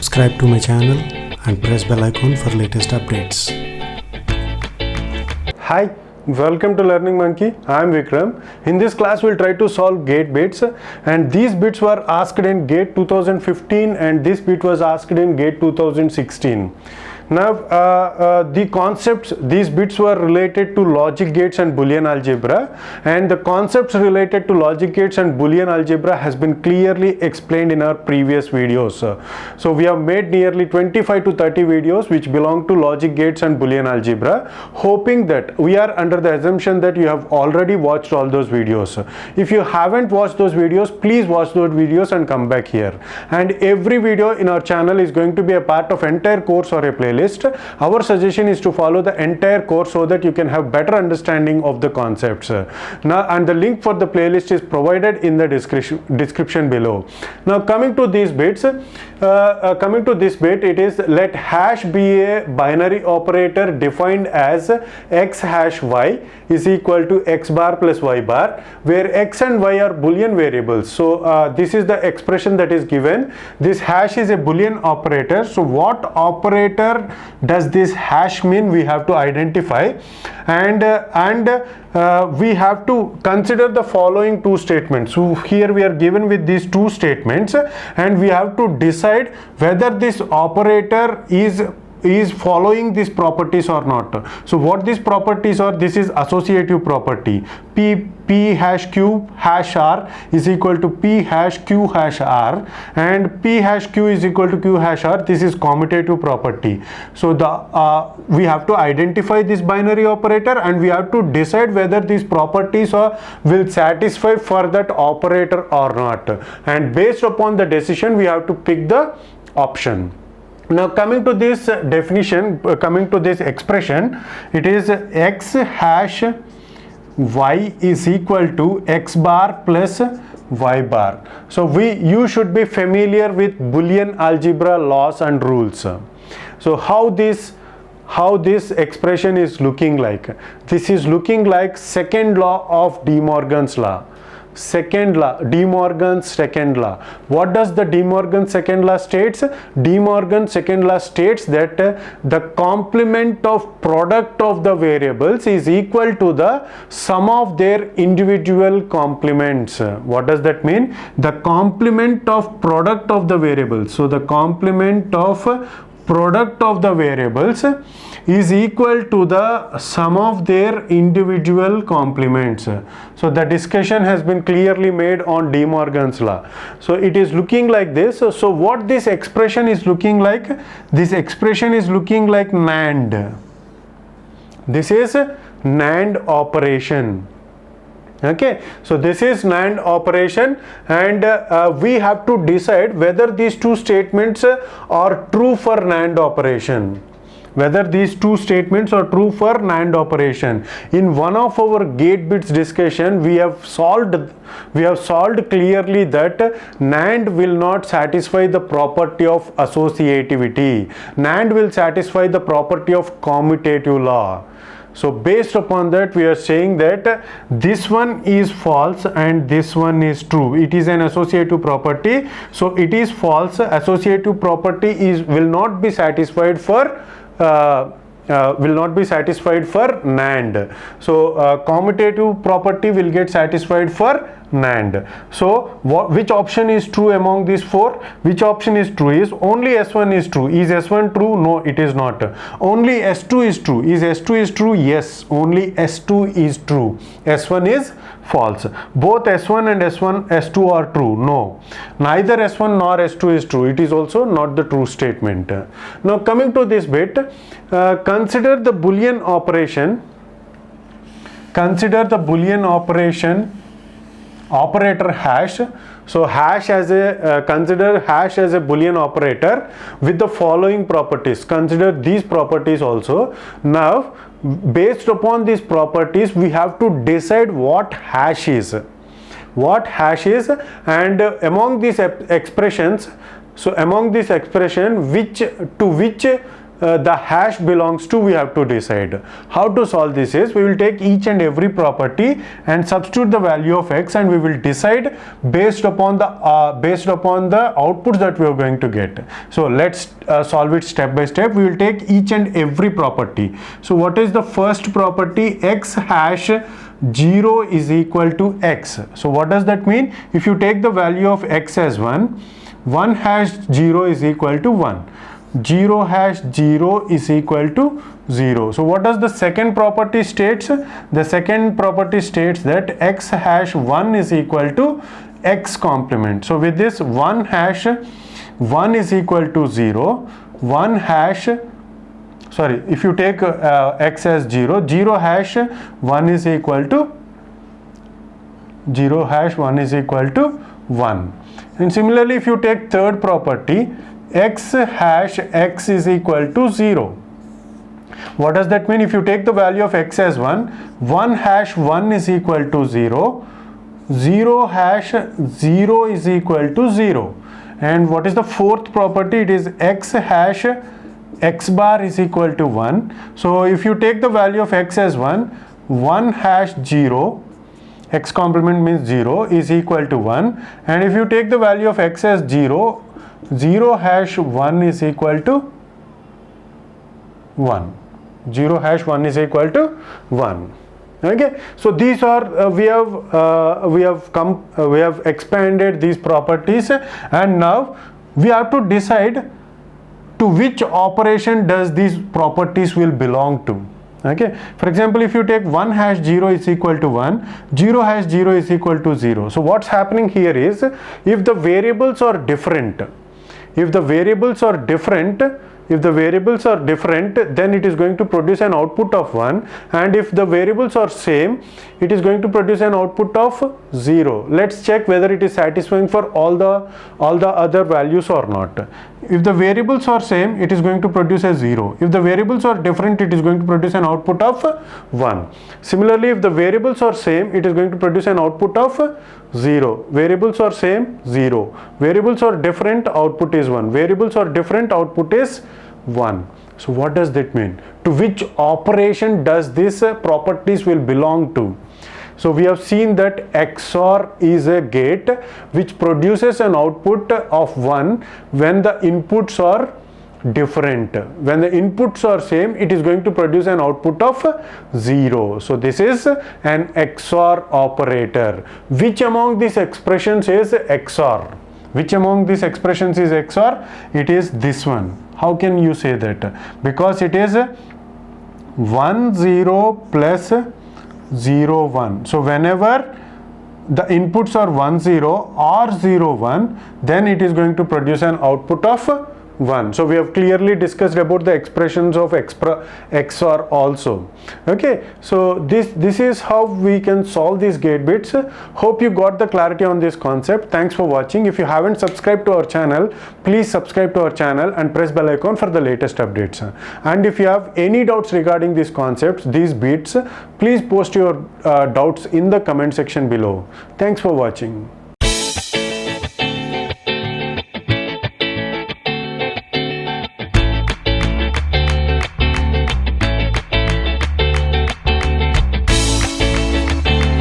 subscribe to my channel and press bell icon for latest updates. Hi, welcome to Learning Monkey. I am Vikram. In this class we'll try to solve gate bits, and these bits were asked in gate 2015 and this bit was asked in gate 2016. Now the concepts, these bits were related to logic gates and Boolean algebra, and the concepts related to logic gates and Boolean algebra has been clearly explained in our previous videos. So we have made nearly 25 to 30 videos which belong to logic gates and Boolean algebra, hoping that we are under the assumption that you have already watched all those videos. If you haven't watched those videos, please watch those videos and come back here. And every video in our channel is going to be a part of entire course or a playlist. Our suggestion is to follow the entire course so that you can have better understanding of the concepts. Now, and the link for the playlist is provided in the description below. Now coming to these bits, coming to this bit, it is let hash be a binary operator defined as x hash y is equal to x bar plus y bar, where x and y are Boolean variables. So this is the expression that is given. This hash is a Boolean operator. So what operator does this hash mean? We have to identify, and we have to consider the following two statements. So here we are given with these two statements, and we have to decide whether this operator is following these properties or not. So what these properties are? This is associative property. P hash q hash r is equal to p hash q hash r, and p hash q is equal to q hash r. This is commutative property. So we have to identify this binary operator, and we have to decide whether these properties will satisfy for that operator or not. And based upon the decision, we have to pick the option. Now coming to this definition, coming to this expression, it is x hash y is equal to x bar plus y bar. So you should be familiar with Boolean algebra laws and rules. So how this expression is looking like? This is looking like second law of De Morgan's law. Second law, De Morgan's second law. What does the De Morgan's second law states? De Morgan's second law states that the complement of product of the variables is equal to the sum of their individual complements. What does that mean? The complement of product of the variables. So the complement of product of the variables is equal to the sum of their individual complements. So the discussion has been clearly made on De Morgan's law. So it is looking like this. So what this expression is looking like? This expression is looking like NAND. This is NAND operation. Okay, so this is NAND operation, and we have to decide whether these two statements are true for NAND operation. Whether these two statements are true for NAND operation. In one of our gate bits discussion, we have solved clearly that NAND will not satisfy the property of associativity. NAND will satisfy the property of commutative law. So based upon that, we are saying that this one is false and this one is true. It is an associative property, so it is false. Associative property will not be satisfied for NAND. So commutative property will get satisfied for NAND. So which option is true among these four? Which option is true? Is only S1 is true. Is S1 true? No, it is not. Only S2 is true. Is S2 is true? Yes, only S2 is true. S1 is false. Both S1 and S2 are true. No, neither S1 nor S2 is true. It is also not the true statement. Now coming to this bit, consider the Boolean operation. Consider the Boolean operation operator hash. So hash as a consider hash as a Boolean operator with the following properties. Consider these properties also. Now based upon these properties, we have to decide what hash is. What hash is, and among these expressions, so among this expression, which the hash belongs to, we have to decide. How to solve this is, we will take each and every property and substitute the value of x, and we will decide based upon the outputs that we are going to get. So let's solve it step by step. We will take each and every property. So what is the first property? X hash 0 is equal to x. So what does that mean? If you take the value of x as 1 hash 0 is equal to 1. 0 hash 0 is equal to 0. So what does the second property states? The second property states that x hash 1 is equal to x complement. So with this, 1 hash 1 is equal to 0. 1 hash, sorry, if you take x as 0, 0 hash 1 is equal to 0 hash 1 is equal to 1. And similarly, if you take third property, x hash x is equal to 0. What does that mean? If you take the value of x as 1 hash 1 is equal to 0, 0 hash 0 is equal to 0. And what is the fourth property? It is x hash x bar is equal to 1. So if you take the value of x as 1 hash 0, x complement means 0, is equal to 1. And if you take the value of x as 0, 0 hash 1 is equal to 1. 0 hash 1 is equal to 1. Okay, so these are we have expanded these properties, and now we have to decide to which operation does these properties will belong to. Okay, for example, if you take 1 hash 0 is equal to 1, 0 hash 0 is equal to 0. So what's happening here is, if the variables are different, then it is going to produce an output of 1, and if the variables are same, it is going to produce an output of 0. Let's check whether it is satisfying for all the other values or not. If the variables are same, it is going to produce a 0. If the variables are different, it is going to produce an output of 1. Similarly, if the variables are same, it is going to produce an output of 0. Variables are same, 0. Variables are different, output is 1. Variables are different, output is 1. So what does that mean? To which operation does this properties will belong to? So we have seen that XOR is a gate which produces an output of 1 when the inputs are different. When the inputs are same, it is going to produce an output of 0. So this is an XOR operator. Which among these expressions is XOR? Which among these expressions is XOR? It is this one. How can you say that? Because it is 1 0 plus 0 1. So whenever the inputs are 1 0 or 0 1, then it is going to produce an output of 1. So we have clearly discussed about the expressions of XOR also. Okay, so this is how we can solve these gate bits. Hope you got the clarity on this concept. Thanks for watching. If you haven't subscribed to our channel, please subscribe to our channel and press bell icon for the latest updates. And if you have any doubts regarding these concepts, these bits, please post your doubts in the comment section below. Thanks for watching.